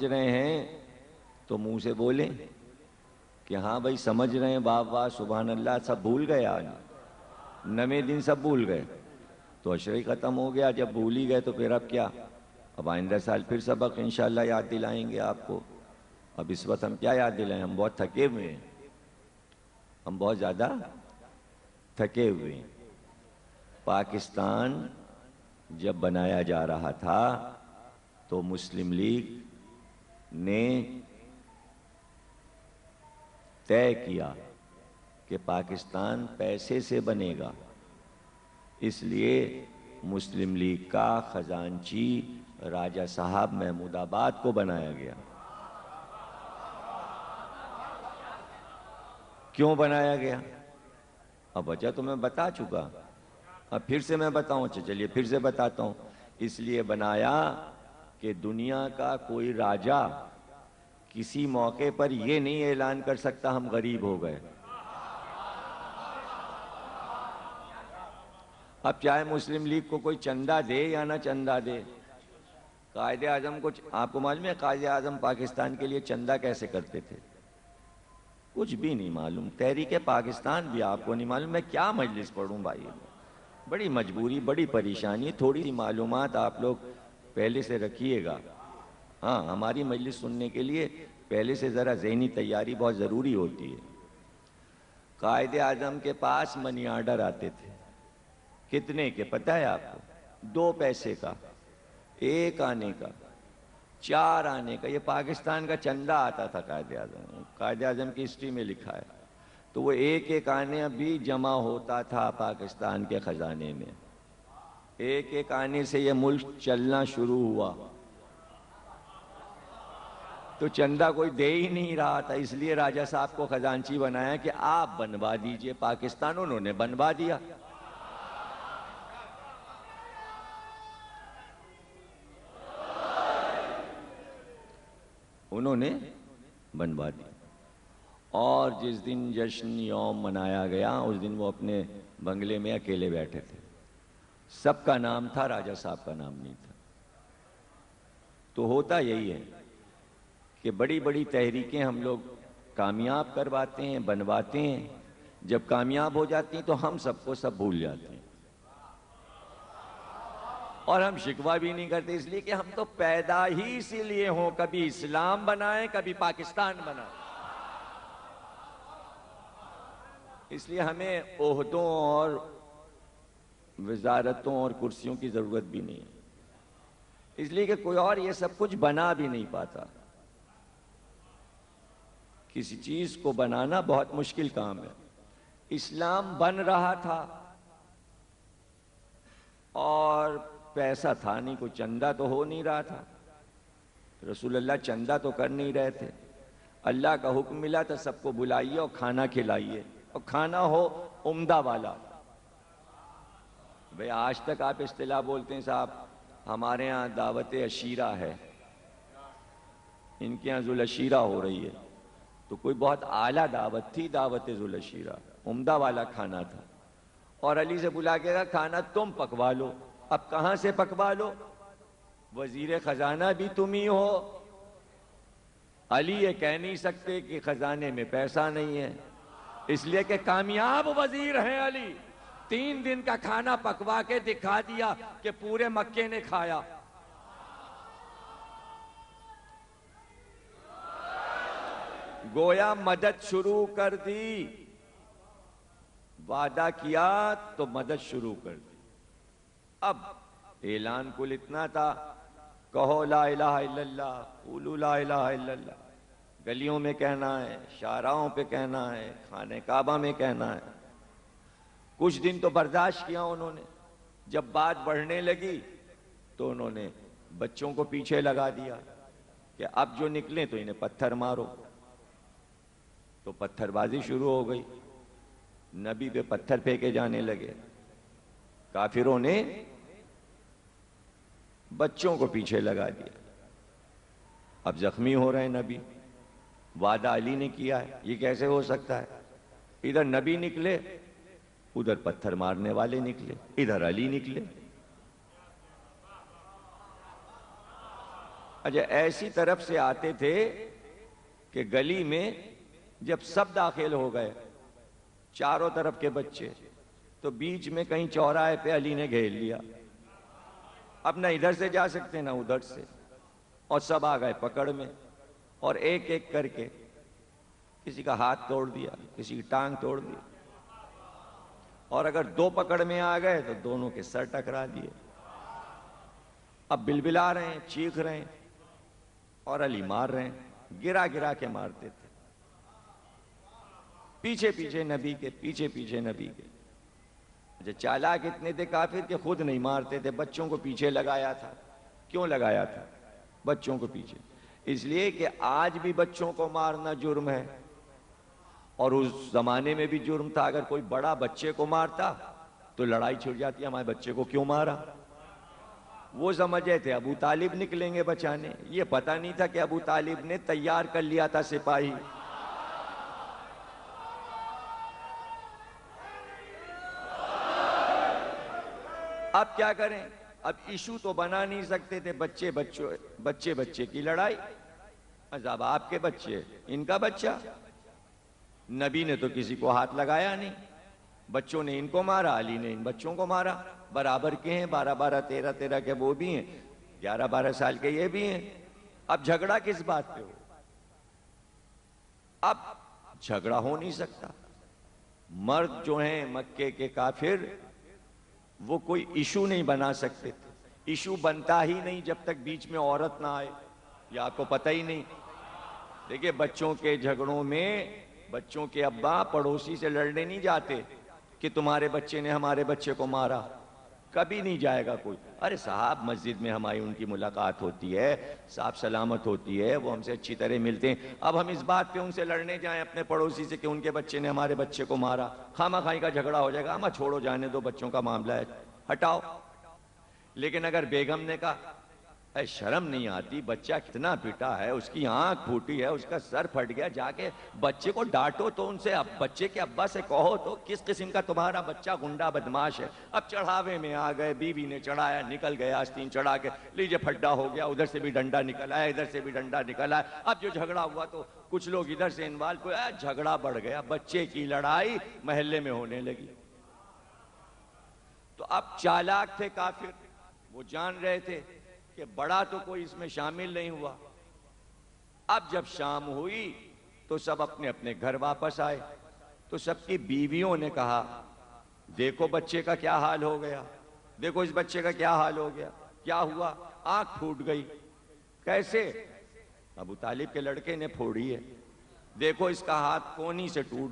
سمجھ رہے ہیں تو منہ سے بولیں کہ ہاں بھائی سمجھ رہے ہیں، واہ واہ سبحان اللہ، سب بھول گئے آج 9ویں دن سب بھول گئے تو عشرہ ہی ختم ہو گیا۔ جب بھول ہی گئے تو پھر اب کیا، اب آئندہ سال پھر سبق انشاءاللہ یاد دلائیں گے آپ کو۔ اب اس وقت ہم کیا یاد دلائیں، ہم بہت تھکے ہوئے ہیں، ہم بہت زیادہ تھکے ہوئے ہیں۔ پاکستان جب بنایا جا رہا تھا تو مسلم لیگ نے طے کیا کہ پاکستان پیسے سے بنے گا، اس لیے مسلم لیگ کا خزانچی راجہ صاحب محمود آباد کو بنایا گیا۔ کیوں بنایا گیا؟ اب وجہ تو میں بتا چکا، اب پھر سے میں بتاؤں، چلیے پھر سے بتاتا ہوں۔ اس لیے بنایا کہ دنیا کا کوئی راجہ کسی موقع پر یہ نہیں اعلان کر سکتا ہم غریب ہو گئے۔ اب چاہے مسلم لیگ کو کوئی چندہ دے یا نہ چندہ دے، قائد اعظم کو آپ کو معلوم ہے قائد اعظم پاکستان کے لیے چندہ کیسے کرتے تھے؟ کچھ بھی نہیں معلوم۔ تحریک پاکستان بھی آپ کو نہیں معلوم۔ میں کیا مجلس پڑھوں بھائی، بڑی مجبوری، بڑی پریشانی۔ تھوڑی سی معلومات آپ لوگ پہلے سے رکھیے گا۔ ہاں، ہماری مجلس سننے کے لیے پہلے سے ذرا ذہنی تیاری بہت ضروری ہوتی ہے۔ قائد اعظم کے پاس منی آرڈر آتے تھے، کتنے کے پتہ ہے آپ کو؟ 2 پیسے کا، 1 آنے کا، 4 آنے کا۔ یہ پاکستان کا چندہ آتا تھا قائد اعظم کی ہسٹری میں لکھا ہے۔ تو وہ 1 آنے بھی جمع ہوتا تھا پاکستان کے خزانے میں۔ 1 آنے سے یہ ملک چلنا شروع ہوا۔ تو چندہ کوئی دے ہی نہیں رہا تھا، اس لیے راجہ صاحب کو خزانچی بنایا کہ آپ بنوا دیجئے پاکستان۔ انہوں نے بنوا دیا۔ انہوں نے بنوا دیا۔ اور جس دن جشن یوم منایا گیا اس دن وہ اپنے بنگلے میں اکیلے بیٹھے تھے، سب کا نام تھا، راجہ صاحب کا نام نہیں تھا۔ تو ہوتا یہی ہے کہ بڑی بڑی تحریکیں ہم لوگ کامیاب کرواتے ہیں، بنواتے ہیں، جب کامیاب ہو جاتی ہیں تو ہم سب کو سب بھول جاتے ہیں، اور ہم شکوہ بھی نہیں کرتے، اس لیے کہ ہم تو پیدا ہی اسی لیے ہوں، کبھی اسلام بنائیں کبھی پاکستان بنائیں۔ اس لیے ہمیں عہدوں اور وزارتوں اور کرسیوں کی ضرورت بھی نہیں ہے، اس لیے کہ کوئی اور یہ سب کچھ بنا بھی نہیں پاتا۔ کسی چیز کو بنانا بہت مشکل کام ہے۔ اسلام بن رہا تھا اور پیسہ تھا نہیں، کوئی چندہ تو ہو نہیں رہا تھا، رسول اللہ چندہ تو کر نہیں رہے تھے۔ اللہ کا حکم ملا تھا سب کو بلائیے اور کھانا کھلائیے، اور کھانا ہو عمدہ والا۔ بھئی آج تک آپ اصطلاح بولتے ہیں صاحب ہمارے ہاں دعوت عشیرہ ہے، ان کے ہاں ذوالعشیرہ ہو رہی ہے، تو کوئی بہت اعلیٰ دعوت تھی، دعوت ذوالعشیرہ، عمدہ والا کھانا تھا، اور علی سے بلا کے کہا کھانا تم پکوا لو۔ اب کہاں سے پکوا لو؟ وزیر خزانہ بھی تم ہی ہو، علی یہ کہہ نہیں سکتے کہ خزانے میں پیسہ نہیں ہے، اس لیے کہ کامیاب وزیر ہیں علی۔ 3 دن کا کھانا پکوا کے دکھا دیا کہ پورے مکے نے کھایا۔ گویا مدد شروع کر دی، وعدہ کیا تو مدد شروع کر دی۔ اب اعلان کل اتنا تھا، کہو لا الہ الا اللہ، قولوا لا الہ الا اللہ، گلیوں میں کہنا ہے، شاہراہوں پہ کہنا ہے، خانہ کعبہ میں کہنا ہے۔ کچھ دن تو برداشت کیا انہوں نے، جب بات بڑھنے لگی تو انہوں نے بچوں کو پیچھے لگا دیا کہ اب جو نکلیں تو انہیں پتھر مارو۔ تو پتھر بازی شروع ہو گئی، نبی پہ پتھر پھینکے جانے لگے، کافروں نے بچوں کو پیچھے لگا دیا۔ اب زخمی ہو رہے ہیں نبی، وعدہ علی نے کیا ہے، یہ کیسے ہو سکتا ہے؟ ادھر نبی نکلے، ادھر پتھر مارنے والے نکلے، ادھر علی نکلے۔ اچھا ایسی طرف سے آتے تھے کہ گلی میں جب سب داخل ہو گئے چاروں طرف کے بچے تو بیچ میں کہیں چوراہے پہ علی نے گھیر لیا. اب نہ ادھر سے جا سکتے نہ ادھر سے, اور سب آ گئے پکڑ میں, اور ایک ایک کر کے کسی کا ہاتھ توڑ دیا, کسی کی ٹانگ توڑ دی, اور اگر دو پکڑ میں آ گئے تو دونوں کے سر ٹکرا دیے. اب بلبلا رہے ہیں, چیخ رہے ہیں, اور علی مار رہے ہیں, گرا گرا کے مارتے تھے, پیچھے پیچھے نبی کے, پیچھے پیچھے نبی کے. اچھا چالاک اتنے تھے کافر کہ خود نہیں مارتے تھے, بچوں کو پیچھے لگایا تھا. کیوں لگایا تھا بچوں کو پیچھے؟ اس لیے کہ آج بھی بچوں کو مارنا جرم ہے, اور اس زمانے میں بھی جرم تھا. اگر کوئی بڑا بچے کو مارتا تو لڑائی چھڑ جاتی, ہمارے بچے کو کیوں مارا. وہ سمجھے تھے ابو طالب نکلیں گے بچانے, یہ پتہ نہیں تھا کہ ابو طالب نے تیار کر لیا تھا سپاہی. اب کیا کریں, اب ایشو تو بنا نہیں سکتے تھے, بچے بچے کی لڑائی. عذاب آپ کے بچے, ان کا بچہ. نبی نے تو کسی کو ہاتھ لگایا نہیں, بچوں نے ان کو مارا, علی نے ان بچوں کو مارا. برابر کے ہیں, 12 13 کے وہ بھی ہیں, 11 سال کے یہ بھی ہیں. اب جھگڑا کس بات پہ ہو؟ اب جھگڑا ہو نہیں سکتا. مرد جو ہیں مکے کے کافر, وہ کوئی ایشو نہیں بنا سکتے. ایشو بنتا ہی نہیں جب تک بیچ میں عورت نہ آئے, یہ آپ کو پتہ ہی نہیں. دیکھیں بچوں کے جھگڑوں میں بچوں کے ابا پڑوسی سے لڑنے نہیں جاتے کہ تمہارے بچے نے ہمارے بچے کو مارا, کبھی نہیں جائے گا کوئی. ارے صاحب مسجد میں ہماری ان کی ملاقات ہوتی ہے, صاحب سلامت ہوتی ہے, وہ ہم سے اچھی طرح ملتے ہیں. اب ہم اس بات پہ ان سے لڑنے جائیں اپنے پڑوسی سے کہ ان کے بچے نے ہمارے بچے کو مارا, خواہ مخواہ کا جھگڑا ہو جائے گا. ہم چھوڑو, جانے دو, بچوں کا معاملہ ہے, ہٹاؤ. لیکن اگر بیگم نے کہا اے شرم نہیں آتی, بچہ کتنا پیٹا ہے, اس کی آنکھ پھوٹی ہے, اس کا سر پھٹ گیا, جا کے بچے کو ڈانٹو تو ان سے, بچے کے ابا سے کہو تو کس قسم کا تمہارا بچہ گنڈا بدماش ہے. اب چڑھاوے میں آ گئے, بیوی نے چڑھایا, نکل گیا آستین چڑھا کے, لیجئے پھڈا ہو گیا, ادھر سے بھی ڈنڈا نکل آیا, ادھر سے بھی ڈنڈا نکل آیا. اب جو جھگڑا ہوا تو کچھ لوگ ادھر سے انوالو ہوئے, جھگڑا بڑھ گیا, بچے کی لڑائی محلے میں ہونے لگی. تو اب چالاک تھے کافر, وہ جان رہے تھے کہ بڑا تو کوئی اس میں شامل نہیں ہوا. اب جب شام ہوئی تو سب اپنے اپنے گھر واپس آئے, تو سب کی بیویوں نے کہا دیکھو بچے کا کیا حال ہو گیا, دیکھو اس بچے کا کیا حال ہو گیا. کیا ہوا؟ آنکھ پھوٹ گئی. کیسے؟ ابو طالب کے لڑکے نے پھوڑی ہے. دیکھو اس کا ہاتھ کونی سے ٹوٹ گیا.